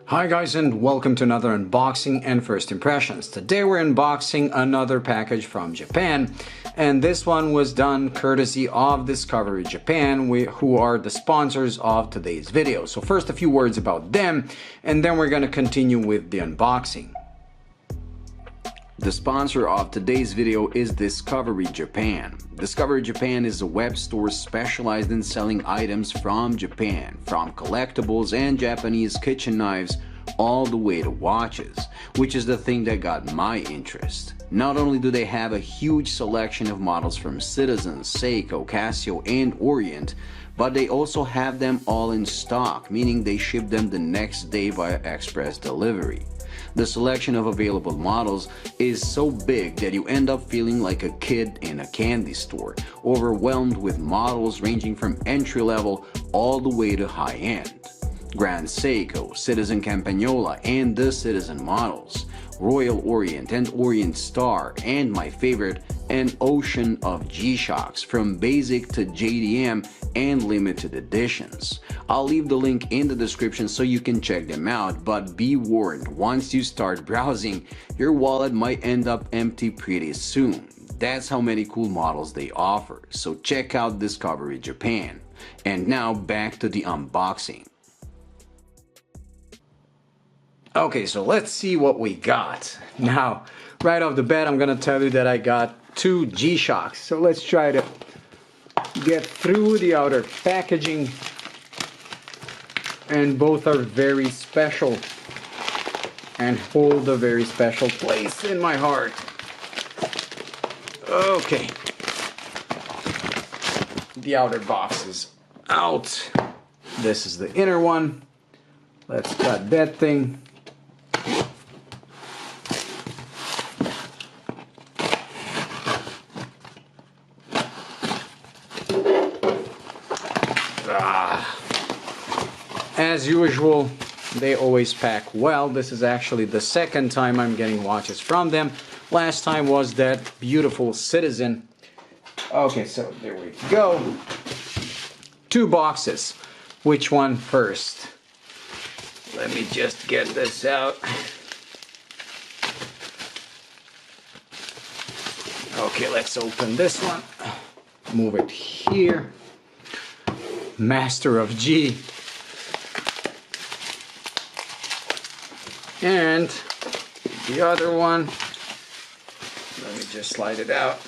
Hi guys, and welcome to another unboxing and first impressions. Today we're unboxing another package from Japan, and this one was done courtesy of Discovery Japan, who are the sponsors of today's video. So first a few words about them, and then we're going to continue with the unboxing. The sponsor of today's video is Discovery Japan. Discovery Japan is a web store specialized in selling items from Japan, from collectibles and Japanese kitchen knives all the way to watches, which is the thing that got my interest. Not only do they have a huge selection of models from Citizen, Seiko, Casio, and Orient, but they also have them all in stock, meaning they ship them the next day via express delivery. The selection of available models is so big that you end up feeling like a kid in a candy store, overwhelmed with models ranging from entry-level all the way to high-end. Grand Seiko, Citizen Campagnola, and the Citizen models, Royal Orient and Orient Star, and my favorite, an ocean of Gshocks from basic to JDM and limited editions. I'll leave the link in the description so you can check them out, but be warned, once you start browsing, your wallet might end up empty pretty soon. That's how many cool models they offer, so check out Discovery Japan. And now back to the unboxing. Okay, so let's see what we got. Now, right off the bat, I'm gonna tell you that I got two Gshocks. So let's try to get through the outer packaging. And both are very special and hold a very special place in my heart. Okay. The outer box is out. This is the inner one. Let's cut that thing. As usual, they always pack well. This is actually the second time I'm getting watches from them. Last time was that beautiful Citizen. Okay, so there we go. Two boxes. Which one first? Let me just get this out. Okay, let's open this one. Move it here. Master of G. And the other one, let me just slide it out.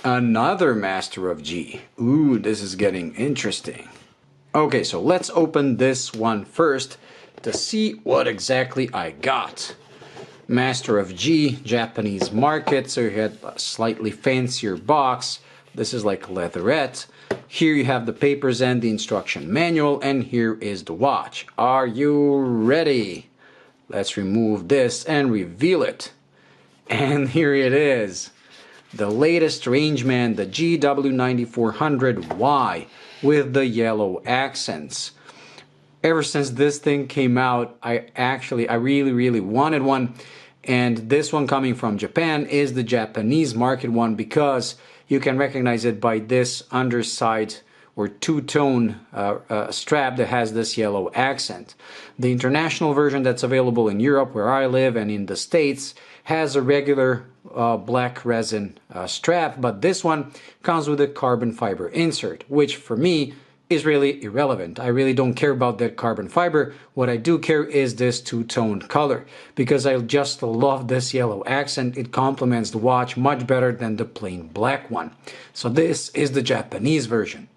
Another Master of G. Ooh, this is getting interesting. Okay, so let's open this one first to see what exactly I got. Master of G, Japanese market, so you had a slightly fancier box. This is like leatherette. Here you have the papers and the instruction manual, and here is the watch. Are you ready? Let's remove this and reveal it. And here it is. The latest Rangeman, the GW9400Y with the yellow accents. Ever since this thing came out, I really wanted one. And this one coming from Japan is the Japanese market one because you can recognize it by this underside or two-tone strap that has this yellow accent. The international version that's available in Europe, where I live, and in the States has a regular black resin strap, but this one comes with a carbon fiber insert, which for me is really irrelevant. I really don't care about that carbon fiber. What I do care is this two-toned color, because I just love this yellow accent. It complements the watch much better than the plain black one. So this is the Japanese version.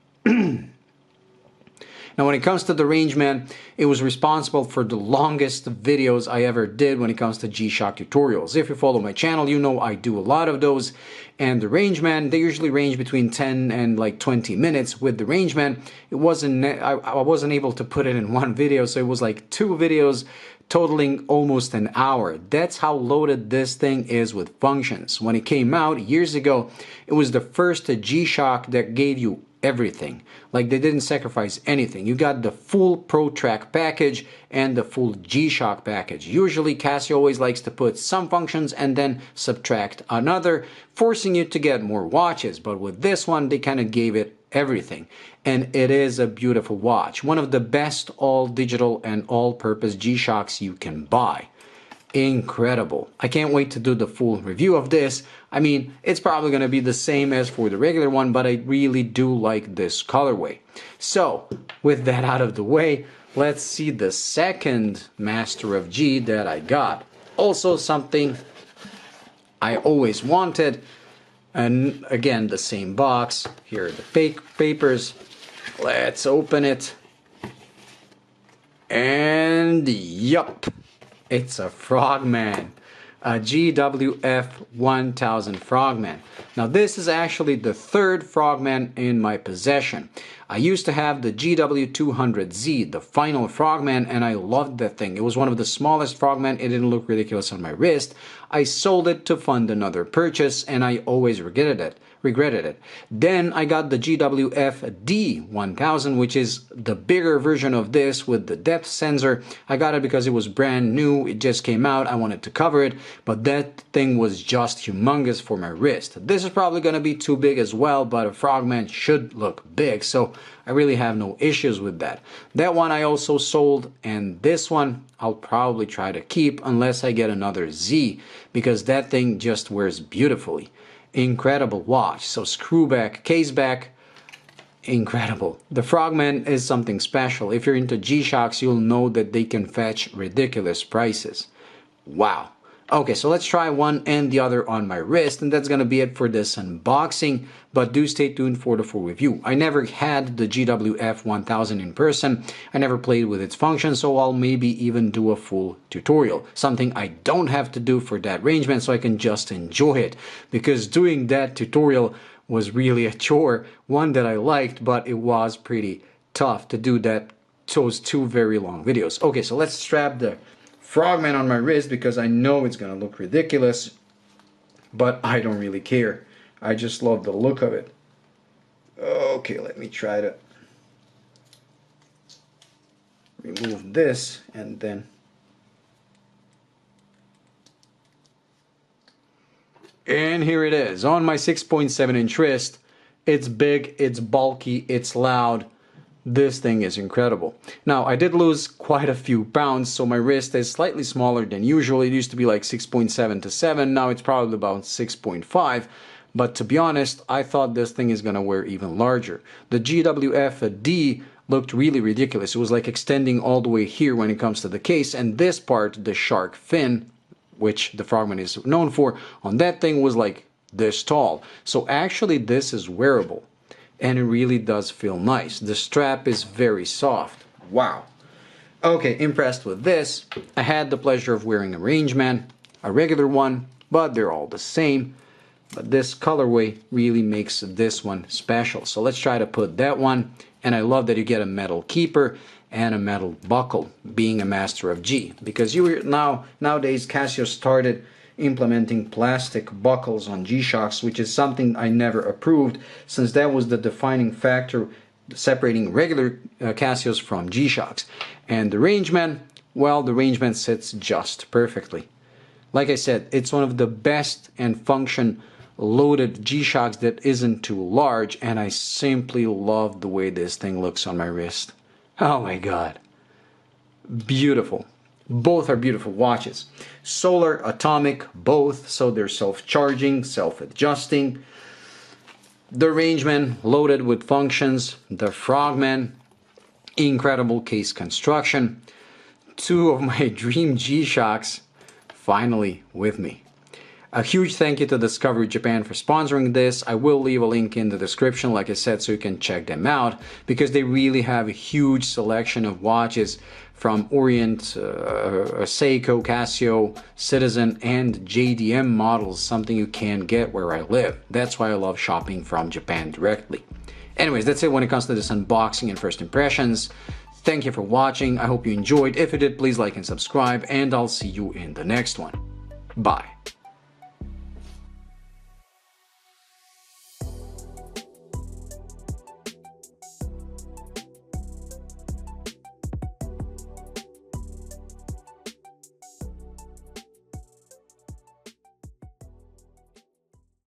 Now when it comes to the Rangeman, it was responsible for the longest videos I ever did when it comes to G-Shock tutorials. If you follow my channel, you know I do a lot of those. And the Rangeman, they usually range between 10 and like 20 minutes. With the Rangeman, I wasn't able to put it in one video, so it was like two videos totaling almost an hour. That's how loaded this thing is with functions. When it came out years ago, it was the first G-Shock that gave you everything. Like, they didn't sacrifice anything. You got the full Pro Track package and the full G-Shock package. Usually Casio always likes to put some functions and then subtract another, forcing you to get more watches. But with this one, they kind of gave it everything. And it is a beautiful watch. One of the best all digital and all-purpose Gshocks you can buy. Incredible. I can't wait to do the full review of this. I mean, it's probably going to be the same as for the regular one, but I really do like this colorway. So, with that out of the way, let's see the second Master of G that I got. Also something I always wanted. And again, the same box. Here are the fake papers. Let's open it. And yup. It's a Frogman, a GWF 1000 Frogman. Now this is actually the third Frogman in my possession. I used to have the GW200Z, the final Frogman, and I loved that thing. It was one of the smallest Frogman. It didn't look ridiculous on my wrist. I sold it to fund another purchase, and I always regretted it. Then I got the GWF D1000, which is the bigger version of this with the depth sensor. I got it because it was brand new, it just came out, I wanted to cover it, but that thing was just humongous for my wrist. This is probably going to be too big as well, but a Frogman should look big, so I really have no issues with that. That one I also sold, and this one I'll probably try to keep unless I get another Z, because that thing just wears beautifully. Incredible watch. So screw back, case back, incredible. The Frogman is something special. If you're into Gshocks, you'll know that they can fetch ridiculous prices. Wow. Okay, so let's try one and the other on my wrist, and that's gonna be it for this unboxing, but do stay tuned for the full review. I never had the GWF 1000 in person, I never played with its function, so I'll maybe even do a full tutorial. Something I don't have to do for that arrangement, so I can just enjoy it, because doing that tutorial was really a chore, one that I liked, but it was pretty tough to do those two very long videos. Okay, so let's strap the Frogman on my wrist because I know it's gonna look ridiculous, but I don't really care. I just love the look of it. Okay, let me try to remove this and then and here it is on my 6.7-inch wrist. It's big, it's bulky, it's loud. This thing is incredible. Now, I did lose quite a few pounds, so my wrist is slightly smaller than usual. It used to be like 6.7 to 7, now it's probably about 6.5. But to be honest, I thought this thing is gonna wear even larger. The GWF D looked really ridiculous. It was like extending all the way here when it comes to the case, and this part, the shark fin, which the Frogman is known for, on that thing was like this tall. So actually this is wearable. And it really does feel nice. The strap is very soft. Wow. Okay, impressed with this. I had the pleasure of wearing a Rangeman, a regular one, but they're all the same. But this colorway really makes this one special. So let's try to put that one. And I love that you get a metal keeper and a metal buckle, being a Master of G. Because nowadays Casio started implementing plastic buckles on Gshocks, which is something I never approved, since that was the defining factor separating regular Casios from Gshocks. And the Rangeman, well, the Rangeman sits just perfectly. Like I said, it's one of the best and function loaded Gshocks that isn't too large, and I simply love the way this thing looks on my wrist. Oh my god. Beautiful. Both are beautiful watches. Solar, atomic, both, so they're self-charging, self-adjusting. The Rangeman loaded with functions. The Frogman, incredible case construction. Two of my dream Gshocks finally with me. A huge thank you to Discovery Japan for sponsoring this. I will leave a link in the description, like I said, so you can check them out, because they really have a huge selection of watches from Orient, Seiko, Casio, Citizen, and JDM models, something you can get where I live. That's why I love shopping from Japan directly. Anyways, that's it when it comes to this unboxing and first impressions. Thank you for watching. I hope you enjoyed. If you did, please like and subscribe, and I'll see you in the next one. Bye.